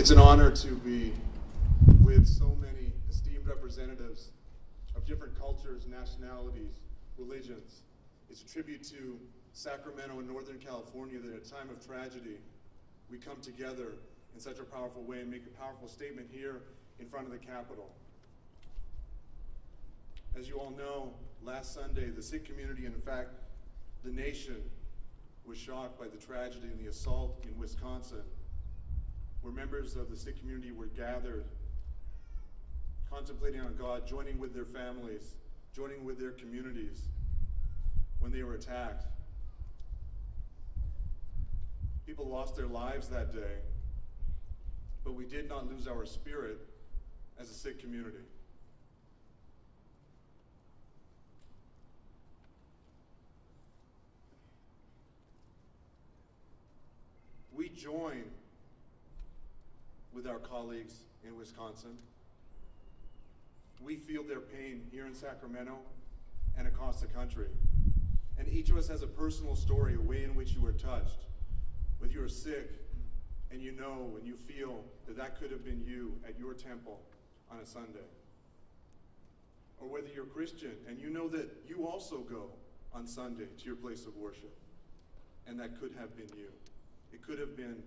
It's an honor to be with so many esteemed representatives of different cultures, nationalities, religions. It's a tribute to Sacramento and Northern California that at a time of tragedy, we come together in such a powerful way and make a powerful statement here in front of the Capitol. As you all know, last Sunday, the Sikh community, and in fact, the nation, was shocked by the tragedy and the assault in Wisconsin, where members of the Sikh community were gathered, contemplating on God, joining with their families, joining with their communities when they were attacked. People lost their lives that day, but we did not lose our spirit as a Sikh community. We join with our colleagues in Wisconsin. We feel their pain here in Sacramento and across the country. And each of us has a personal story, a way in which you were touched. Whether you are Sikh and you know and you feel that that could have been you at your temple on a Sunday. Or whether you're Christian and you know that you also go on Sunday to your place of worship, and that could have been you. It could have been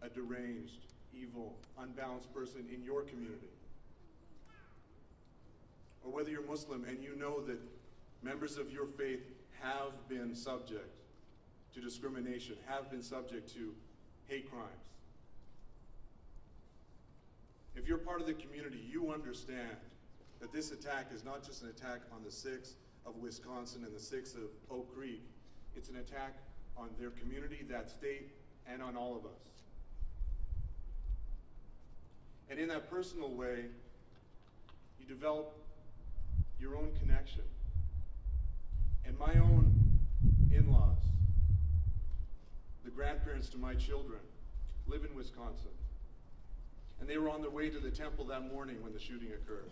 a deranged, evil, unbalanced person in your community. Or whether you're Muslim and you know that members of your faith have been subject to discrimination, have been subject to hate crimes. If you're part of the community, you understand that this attack is not just an attack on the Sikhs of Wisconsin and the Sikhs of Oak Creek. It's an attack on their community, that state, and on all of us. And in that personal way, you develop your own connection. And my own in-laws, the grandparents to my children, live in Wisconsin. And they were on their way to the temple that morning when the shooting occurred.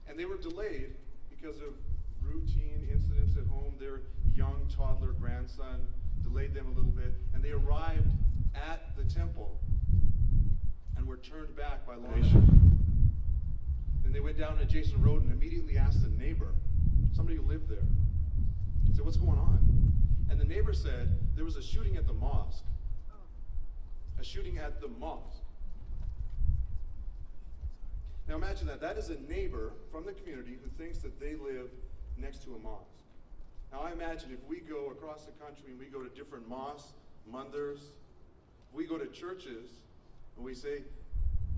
And they were delayed because of routine incidents at home. Their young toddler grandson delayed them a little bit, and they arrived at the temple and were turned back by law. Then they went down an adjacent road and immediately asked a neighbor, somebody who lived there, said, "What's going on?" And the neighbor said, there was a shooting at the mosque. A shooting at the mosque. Now imagine that. That is a neighbor from the community who thinks that they live next to a mosque. Now I imagine if we go across the country and we go to different mosques, mandars, if we go to churches and we say,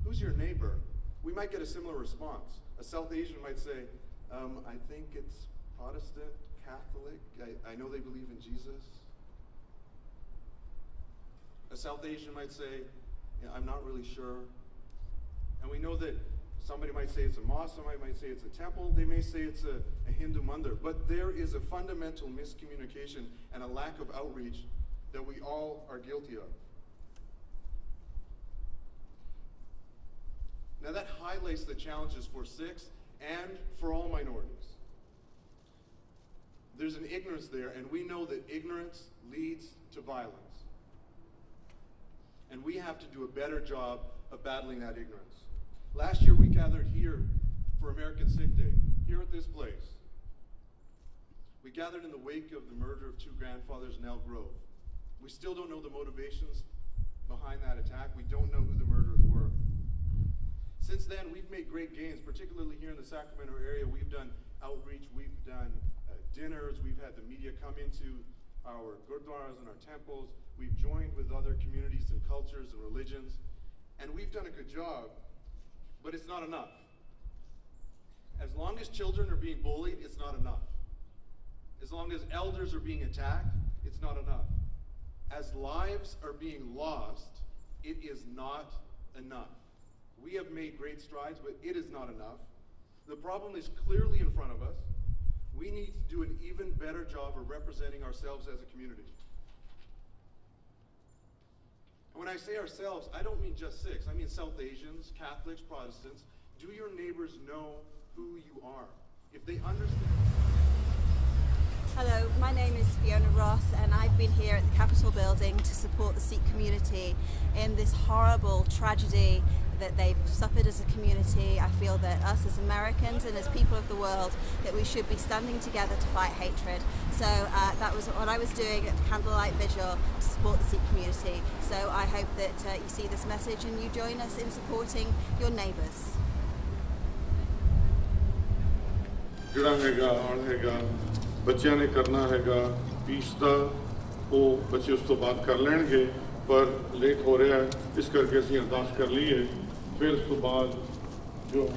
"Who's your neighbor?" we might get a similar response. A South Asian might say, "I think it's Protestant, Catholic, I know they believe in Jesus." A South Asian might say, "Yeah, I'm not really sure." And we know that somebody might say it's a mosque, somebody might say it's a temple, they may say it's a Hindu mandir, but there is a fundamental miscommunication and a lack of outreach that we all are guilty of. Now that highlights the challenges for Sikhs and for all minorities. There's an ignorance there, and we know that ignorance leads to violence. And we have to do a better job of battling that ignorance. Last year we gathered here for American Sikh Day, here at this place. We gathered in the wake of the murder of two grandfathers in Elk Grove. We still don't know the motivations behind that attack. We don't know who the murderers were. Since then, we've made great gains, particularly here in the Sacramento area. We've done outreach, we've done dinners, we've had the media come into our gurdwaras and our temples. We've joined with other communities and cultures and religions, and we've done a good job, but it's not enough. As long as children are being bullied, it's not enough. As long as elders are being attacked, it's not enough. As lives are being lost, it is not enough. We have made great strides, but it is not enough. The problem is clearly in front of us. We need to do an even better job of representing ourselves as a community. And when I say ourselves, I don't mean just Sikhs. I mean South Asians, Catholics, Protestants. Do your neighbors know who you are? If they understand... Hello, My name is Fiona Ross, and I've been here at the Capitol building to support the Sikh community in this horrible tragedy that they've suffered as a community. I feel that us as Americans and as people of the world, that we should be standing together to fight hatred. So that was what I was doing at the Candlelight Vigil to support the Sikh community. So I hope that you see this message and you join us in supporting your neighbours. ਜਿਹੜਾ ਹੈਗਾ ਆਉਣ ਹੈਗਾ ਬੱਚਿਆਂ ਨੇ ਕਰਨਾ ਹੈਗਾ piece ਦਾ ਉਹ ਬੱਚੇ ਉਸ ਤੋਂ ਬਾਅਦ ਕਰ ਲੈਣਗੇ ਪਰ ਲੇਟ ਹੋ ਰਿਹਾ ਹੈ ਇਸ ਕਰਕੇ ਅਸੀਂ ਅਰਦਾਸ ਕਰ ਲਈਏ ਫਿਰ ਉਸ ਤੋਂ ਬਾਅਦ ਜੋ